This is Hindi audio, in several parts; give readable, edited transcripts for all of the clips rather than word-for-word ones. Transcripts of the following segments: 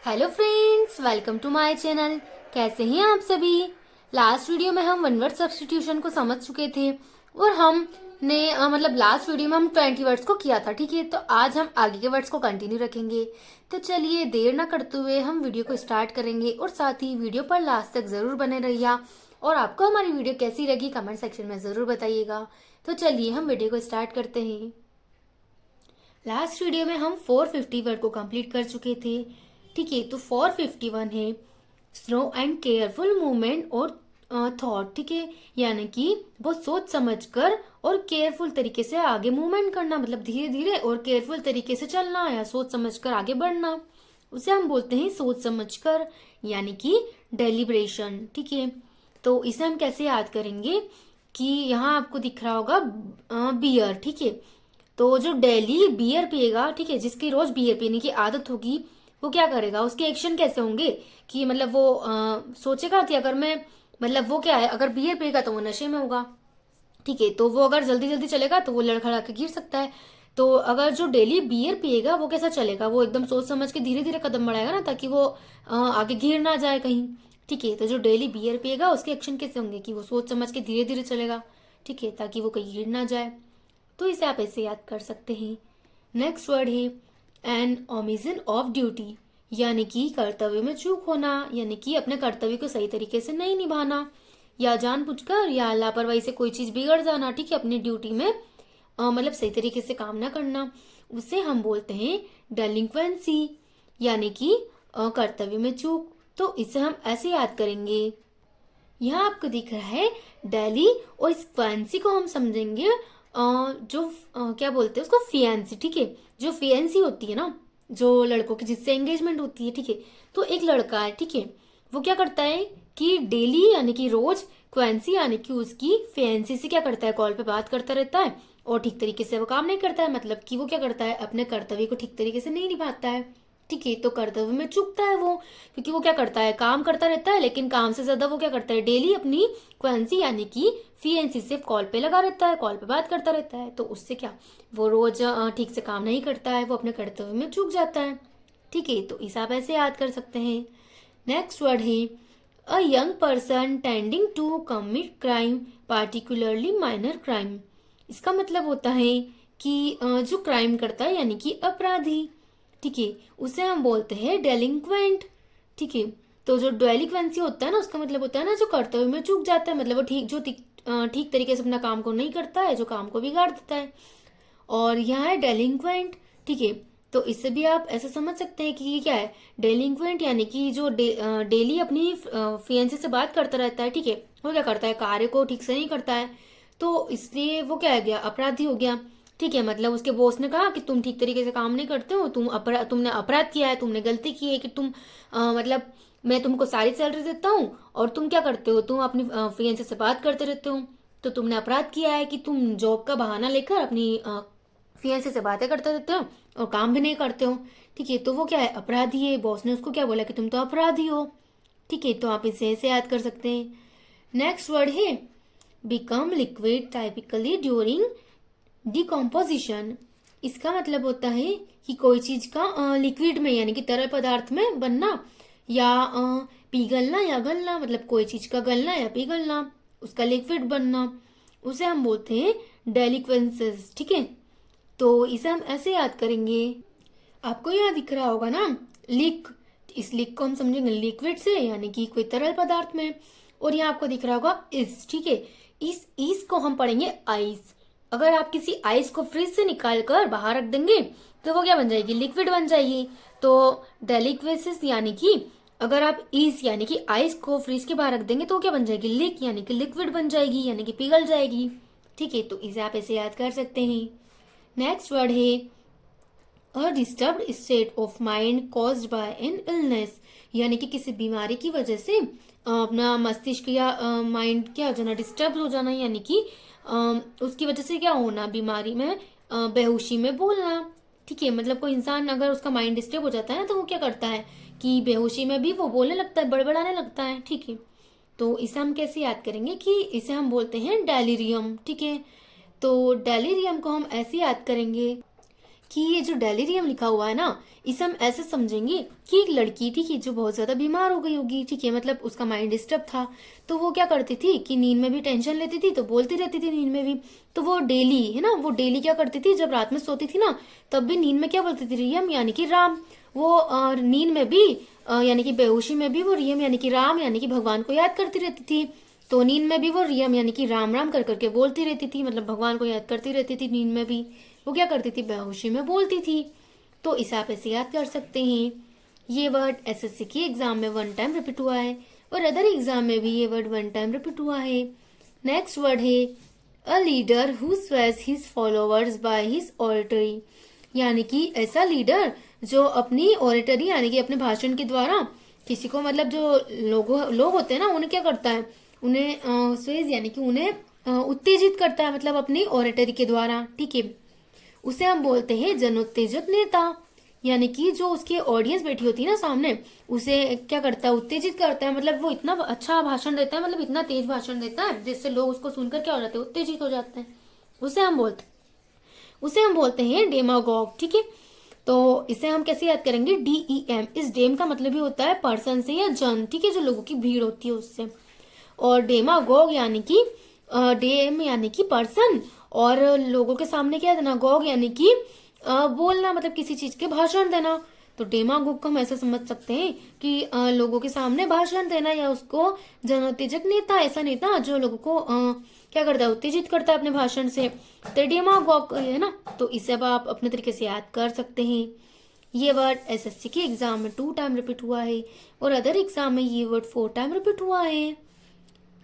Hello friends, welcome to my channel. कैसे हैं आप सभी। लास्ट वीडियो में हम वन वर्ड सब्स्टिट्यूशन को समझ चुके थे और हमने मतलब लास्ट वीडियो में हम 20 वर्ड्स को किया था। ठीक है, तो आज हम आगे के वर्ड्स को कंटिन्यू रखेंगे। तो चलिए देर ना करते हुए हम वीडियो को स्टार्ट करेंगे और साथ ही वीडियो पर लास्ट तक जरूर बने रहिए और आपको हमारी वीडियो कैसी लगी कमेंट सेक्शन में जरूर बताइएगा। तो चलिए हम वीडियो को स्टार्ट करते हैं। लास्ट वीडियो में हम 450 वर्ड को कंप्लीट कर चुके थे। ठीक है, तो 451 है स्लो एंड केयरफुल मूवमेंट और थॉट। ठीक है, यानी कि बहुत सोच समझ कर और केयरफुल तरीके से आगे मूवमेंट करना, मतलब धीरे धीरे और केयरफुल तरीके से चलना या सोच समझ कर आगे बढ़ना, उसे हम बोलते हैं सोच समझ कर, यानी कि डेलिब्रेशन। ठीक है, तो इसे हम कैसे याद करेंगे कि यहाँ आपको दिख रहा होगा बियर। ठीक है, तो जो डेली बियर पिएगा, ठीक है, जिसकी रोज बियर पीने की आदत होगी, वो क्या करेगा, उसके एक्शन कैसे होंगे कि मतलब वो सोचेगा कि अगर मैं मतलब वो क्या है, अगर बियर पिएगा तो वो नशे में होगा। ठीक है, तो वो अगर जल्दी जल्दी चलेगा तो वो लड़खड़ा के गिर सकता है। तो अगर जो डेली बियर पिएगा वो कैसा चलेगा, वो एकदम सोच समझ के धीरे धीरे कदम बढ़ाएगा ना, ताकि वो आगे गिर ना जाए कहीं। ठीक है, तो जो डेली बियर पिएगा उसके एक्शन कैसे होंगे कि वो सोच समझ के धीरे धीरे चलेगा। ठीक है, ताकि वो कहीं गिर ना जाए। तो इसे आप ऐसे याद कर सकते हैं। नेक्स्ट वर्ड है एन ओमिशन ऑफ ड्यूटी, यानी कि कर्तव्य में चूक होना, यानी कि अपने कर्तव्य को सही तरीके से नहीं निभाना या जानबूझकर या लापरवाही से कोई चीज बिगड़ जाना। ठीक है, अपनी ड्यूटी में मतलब सही तरीके से काम ना करना, उसे हम बोलते हैं डेलिंक्वेंसी, यानी कि कर्तव्य में चूक। तो इसे हम ऐसे याद करेंगे। यहाँ आपको दिख रहा है डेली, और इस फैंसी को हम समझेंगे जो क्या बोलते हैं उसको, फियांसी। ठीक है, जो फियांसी होती है ना, जो लड़कों की जिससे एंगेजमेंट होती है। ठीक है, तो एक लड़का है, ठीक है, वो क्या करता है कि डेली यानी कि रोज क्वेंसी यानी कि उसकी फियांसी से क्या करता है, कॉल पे बात करता रहता है और ठीक तरीके से वो काम नहीं करता है, मतलब कि वो क्या करता है, अपने कर्तव्य को ठीक तरीके से नहीं निभाता है। ठीक है, तो कर्तव्य में चूकता है वो, क्योंकि वो क्या करता है, काम करता रहता है, लेकिन काम से ज्यादा वो क्या करता है, डेली अपनी क्वेंसी यानी कि फीएनसी से कॉल पे लगा रहता है, कॉल पे बात करता रहता है। तो उससे क्या, वो रोज ठीक से काम नहीं करता है, वो अपने कर्तव्य में चूक जाता है। ठीक है, तो इसे आप ऐसे याद कर सकते हैं। नेक्स्ट वर्ड है a young person tending to commit crime, particularly minor crime. इसका मतलब होता है कि जो क्राइम करता है यानी कि अपराधी, ठीक है, उसे हम बोलते हैं डेलिंक्वेंट। ठीक है, तो जो डेलिक्वेंसी होता है ना, उसका मतलब होता है ना जो कर्तव्य में चूक जाता है, मतलब वो ठीक तरीके से अपना काम को नहीं करता है, जो काम को बिगाड़ देता है। और यहाँ है डेलिंक्वेंट। ठीक है, तो इससे भी आप ऐसा समझ सकते हैं कि ये क्या है, डेलिंक्वेंट यानी कि जो डेली अपनी फियांसी से बात करता रहता है। ठीक है, वो क्या करता है, कार्य को ठीक से नहीं करता है, तो इसलिए वो क्या हो गया, अपराधी हो गया। ठीक है, मतलब उसके बॉस ने कहा कि तुम ठीक तरीके से काम नहीं करते हो, तुमने अपराध किया है, तुमने गलती की है कि तुम मतलब मैं तुमको सारी सैलरी देता हूँ और तुम क्या करते हो, तुम अपनी फियांसी से बात करते रहते हो। तो तुमने अपराध किया है कि तुम जॉब का बहाना लेकर अपनी फियांसी से बातें करते रहते हो और काम भी नहीं करते हो। ठीक है, तो वो क्या है, अपराधी है। बॉस ने उसको क्या बोला कि तुम तो अपराधी हो। ठीक है, तो आप इसे ऐसे याद कर सकते हैं। नेक्स्ट वर्ड है become liquid typically during decomposition. इसका मतलब होता है कि कोई चीज का लिक्विड में यानी कि तरल पदार्थ में बनना या पिघलना या गलना, मतलब कोई चीज का गलना या पिघलना, उसका लिक्विड बनना, उसे हम बोलते हैं डेलिक्वेंसेस। ठीक है, तो इसे हम ऐसे याद करेंगे। आपको यहाँ दिख रहा होगा ना लिक, इस लिक को हम समझेंगे लिक्विड से यानी कि कोई तरल पदार्थ में, और यहाँ आपको दिख रहा होगा इस। ठीक है, इस को हम पढ़ेंगे आइस। अगर आप किसी आइस को फ्रिज से निकाल कर बाहर रख देंगे तो वो क्या बन जाएगी, लिक्विड बन जाएगी। तो डेलिक्वेसिस यानी कि अगर आप इस यानी कि आइस को फ्रिज के बाहर रख देंगे तो वो क्या बन जाएगी, लिक यानी कि लिक्विड बन जाएगी, यानी कि पिघल जाएगी। ठीक है, तो इसे आप ऐसे याद कर सकते हैं। नेक्स्ट वर्ड है a disturbed state of mind caused by an illness, यानी कि किसी बीमारी की वजह से अपना मस्तिष्क या माइंड क्या हो जाना, डिस्टर्ब हो जाना, यानी कि उसकी वजह से क्या होना, बीमारी में बेहोशी में बोलना। ठीक है, मतलब कोई इंसान अगर उसका माइंड डिस्टर्ब हो जाता है ना, तो वो क्या करता है कि बेहोशी में भी वो बोलने लगता है, बड़बड़ाने लगता है। ठीक है, तो इसे हम कैसे याद करेंगे कि इसे हम बोलते हैं डेलीरियम। ठीक है, तो डेलीरियम को हम ऐसे याद करेंगे कि ये जो डेलीरियम लिखा हुआ है ना, इसे हम ऐसे समझेंगे कि एक लड़की, ठीक है, जो बहुत ज्यादा बीमार हो गई होगी, ठीक है, मतलब उसका माइंड डिस्टर्ब था, तो वो क्या करती थी कि नींद में भी टेंशन लेती थी, तो बोलती रहती थी नींद में भी। तो वो डेली, है ना, वो डेली क्या करती थी, जब रात में सोती थी ना, तब भी नींद में क्या बोलती थी, रियम यानी कि राम। वो नींद में भी यानी कि बेहोशी में भी वो रियम यानी कि राम यानी कि भगवान को याद करती रहती थी। तो नींद में भी वो रियम यानी कि राम राम कर करके बोलती रहती थी, मतलब भगवान को याद करती रहती थी नींद में भी। वो क्या करती थी, बेहोशी में बोलती थी। तो इसे आप ऐसे याद कर सकते हैं। ये वर्ड एसएससी की एग्जाम में 1 टाइम रिपीट हुआ है और अदर एग्जाम में भी ये वर्ड 1 टाइम रिपीट हुआ है। नेक्स्ट वर्ड है a leader who Suez his followers by his oratory, यानी कि ऐसा लीडर जो अपनी ऑरेटरी यानी कि अपने भाषण के द्वारा किसी को, मतलब जो लोग होते हैं ना, उन्हें क्या करता है, उन्हें स्वेज यानी कि उन्हें उत्तेजित करता है, मतलब अपनी ऑरेटरी के द्वारा, ठीक है। उसे हम बोलते हैं जनोत्तेजक नेता, यानी कि जो उसकी ऑडियंस बैठी होती है ना सामने, उसे क्या करता है, उत्तेजित करता है, मतलब वो इतना अच्छा भाषण देता है, मतलब इतना तेज भाषण देता है जिससे लोग उसको सुनकर क्या हो जाते हैं, उत्तेजित हो जाते हैं। उसे हम बोलते हैं डेमागॉग, ठीक है। तो इसे हम कैसे याद करेंगे, DEM। इस डेम का मतलब ही होता है पर्सन से या जन, ठीक है, जो लोगों की भीड़ होती है उससे। और डेमागोग यानी कि डेम यानी कि पर्सन, और लोगों के सामने क्या देना, गॉग यानी कि बोलना, मतलब किसी चीज के भाषण देना। तो डेमागोग को हम ऐसा समझ सकते हैं कि लोगों के सामने भाषण देना, या उसको जनोत्तेजक नेता, ऐसा नेता जो लोगों को क्या करता है, उत्तेजित करता है अपने भाषण से। तो डेमागोग है ना, तो इसे अब आप अपने तरीके से याद कर सकते हैं। ये वर्ड एसएससी के एग्जाम में 2 टाइम रिपीट हुआ है और अदर एग्जाम में ये वर्ड 4 टाइम रिपीट हुआ है।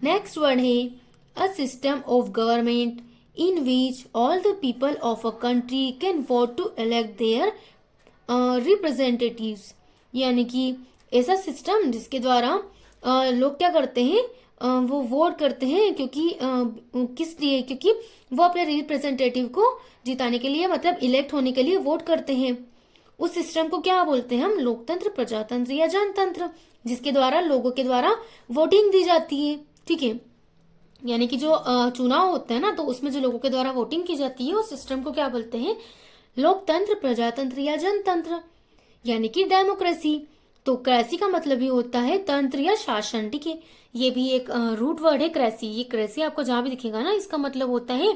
नेक्स्ट वर्ड है a system of government in which all the people of a country can vote to elect their representatives, यानी कि ऐसा सिस्टम जिसके द्वारा लोग क्या करते हैं, वो वोट करते हैं, क्योंकि किस लिए, क्योंकि वो अपने रिप्रेजेंटेटिव को जिताने के लिए, मतलब इलेक्ट होने के लिए वोट करते हैं। उस सिस्टम को क्या बोलते हैं हम, लोकतंत्र, प्रजातंत्र या जनतंत्र, जिसके द्वारा लोगों के द्वारा वोटिंग दी जाती है, ठीक है। यानी कि जो चुनाव होता है ना, तो उसमें जो लोगों के द्वारा वोटिंग की जाती है, उस सिस्टम को क्या बोलते हैं, लोकतंत्र, प्रजातंत्र या जनतंत्र, यानी कि डेमोक्रेसी। तो क्रेसी का मतलब ही होता है तंत्र या शासन, ठीक है। ये भी एक रूट वर्ड है क्रेसी। ये क्रेसी आपको जहां भी दिखेगा ना, इसका मतलब होता है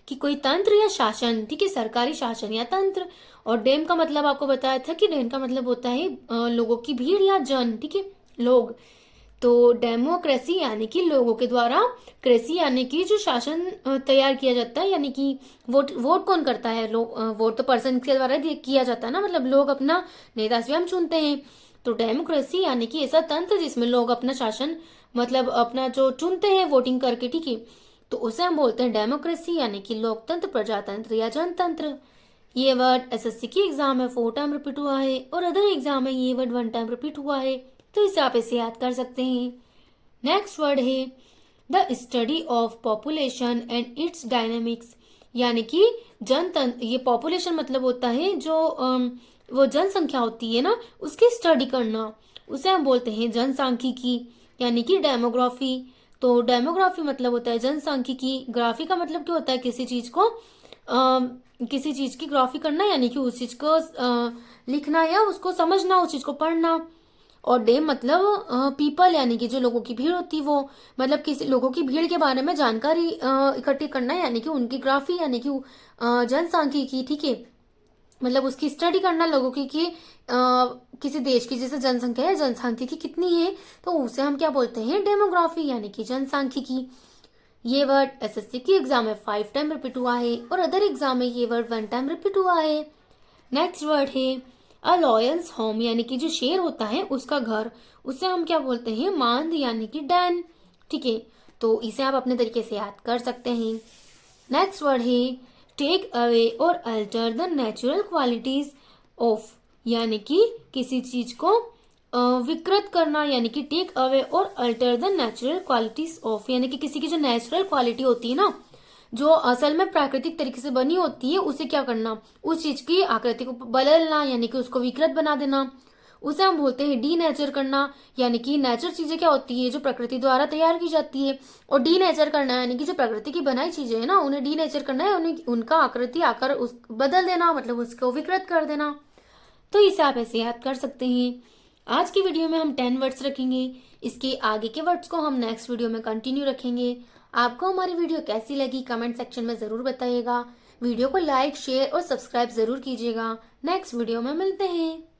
कि कोई तंत्र या शासन, ठीक है, सरकारी शासन या तंत्र। और डेम का मतलब आपको बताया था कि डेम का मतलब होता है लोगों की भीड़ या जन, ठीक है, लोग। तो डेमोक्रेसी यानी कि लोगों के द्वारा, क्रेसी यानी कि जो शासन तैयार किया जाता है, यानी कि वोट कौन करता है, लोग, वोट तो पर्सन के द्वारा किया जाता है ना, मतलब लोग अपना नेता स्वयं चुनते हैं। तो डेमोक्रेसी यानी कि ऐसा तंत्र जिसमें लोग अपना शासन, मतलब अपना जो चुनते हैं वोटिंग करके, ठीक है, तो उसे हम बोलते हैं डेमोक्रेसी, यानी कि लोकतंत्र, प्रजातंत्र या जनतंत्र। ये वर्ड एसएससी की एग्जाम में 4 टाइम रिपीट हुआ है और अदर एग्जाम में ये वर्ड 1 टाइम रिपीट हुआ है, तो इसे आप इसे याद कर सकते हैं। नेक्स्ट वर्ड है the study of population and it's dynamics, यानी कि जनतंत्र। ये पॉपुलेशन मतलब होता है जो वो जनसंख्या होती है ना, उसकी स्टडी करना, उसे हम बोलते हैं जनसांख्यिकी, यानी कि डेमोग्राफी। तो डेमोग्राफी मतलब होता है जनसांख्यिकी, ग्राफी का मतलब क्या होता है, किसी चीज को किसी चीज की ग्राफी करना, यानी कि उस चीज को लिखना या उसको समझना, उस चीज को पढ़ना। और डेम मतलब पीपल, यानी कि जो लोगों की भीड़ होती है, वो मतलब किसी लोगों की भीड़ के बारे में जानकारी इकट्ठी करना, यानी कि उनकी ग्राफी, यानी कि जनसांख्यिकी, ठीक है, मतलब उसकी स्टडी करना लोगों की कि किसी देश की जैसे जनसंख्या या जनसांख्यिकी कितनी है, तो उसे हम क्या बोलते हैं, डेमोग्राफी, यानी कि जनसांख्यिकी। ये वर्ड एसएससी की एग्जाम में 5 टाइम रिपीट हुआ है और अदर एग्जाम में ये वर्ड 1 टाइम रिपीट हुआ है। नेक्स्ट वर्ड है अ लॉयंस होम, यानी कि जो शेर होता है उसका घर, उसे हम क्या बोलते हैं, मांद, यानी कि डैन, ठीक है। तो इसे आप अपने तरीके से याद कर सकते हैं। नेक्स्ट वर्ड है टेक अवे और alter the natural qualities of, यानी कि किसी चीज को विकृत करना, यानी कि टेक अवे और alter the natural qualities of, यानी कि किसी की जो नेचुरल क्वालिटी होती है ना, जो असल में प्राकृतिक तरीके से बनी होती है, उसे क्या करना, उस चीज की आकृति को बदलना, यानी कि उसको विकृत बना देना, उसे हम बोलते हैं डीनेचर करना। यानी कि नेचर चीजें क्या होती है, जो प्रकृति द्वारा तैयार की जाती है, और डीनेचर करना यानी कि जो प्रकृति की बनाई चीजें है ना, उन्हें डीनेचर करना है, उन्हें उनका आकृति आकर उस बदल देना, मतलब उसको विकृत कर देना। तो इसे आप ऐसे याद कर सकते हैं। आज की वीडियो में हम 10 वर्ड्स रखेंगे, इसके आगे के वर्ड्स को हम नेक्स्ट वीडियो में कंटिन्यू रखेंगे। आपको हमारी वीडियो कैसी लगी कमेंट सेक्शन में ज़रूर बताइएगा। वीडियो को लाइक शेयर और सब्सक्राइब ज़रूर कीजिएगा। नेक्स्ट वीडियो में मिलते हैं।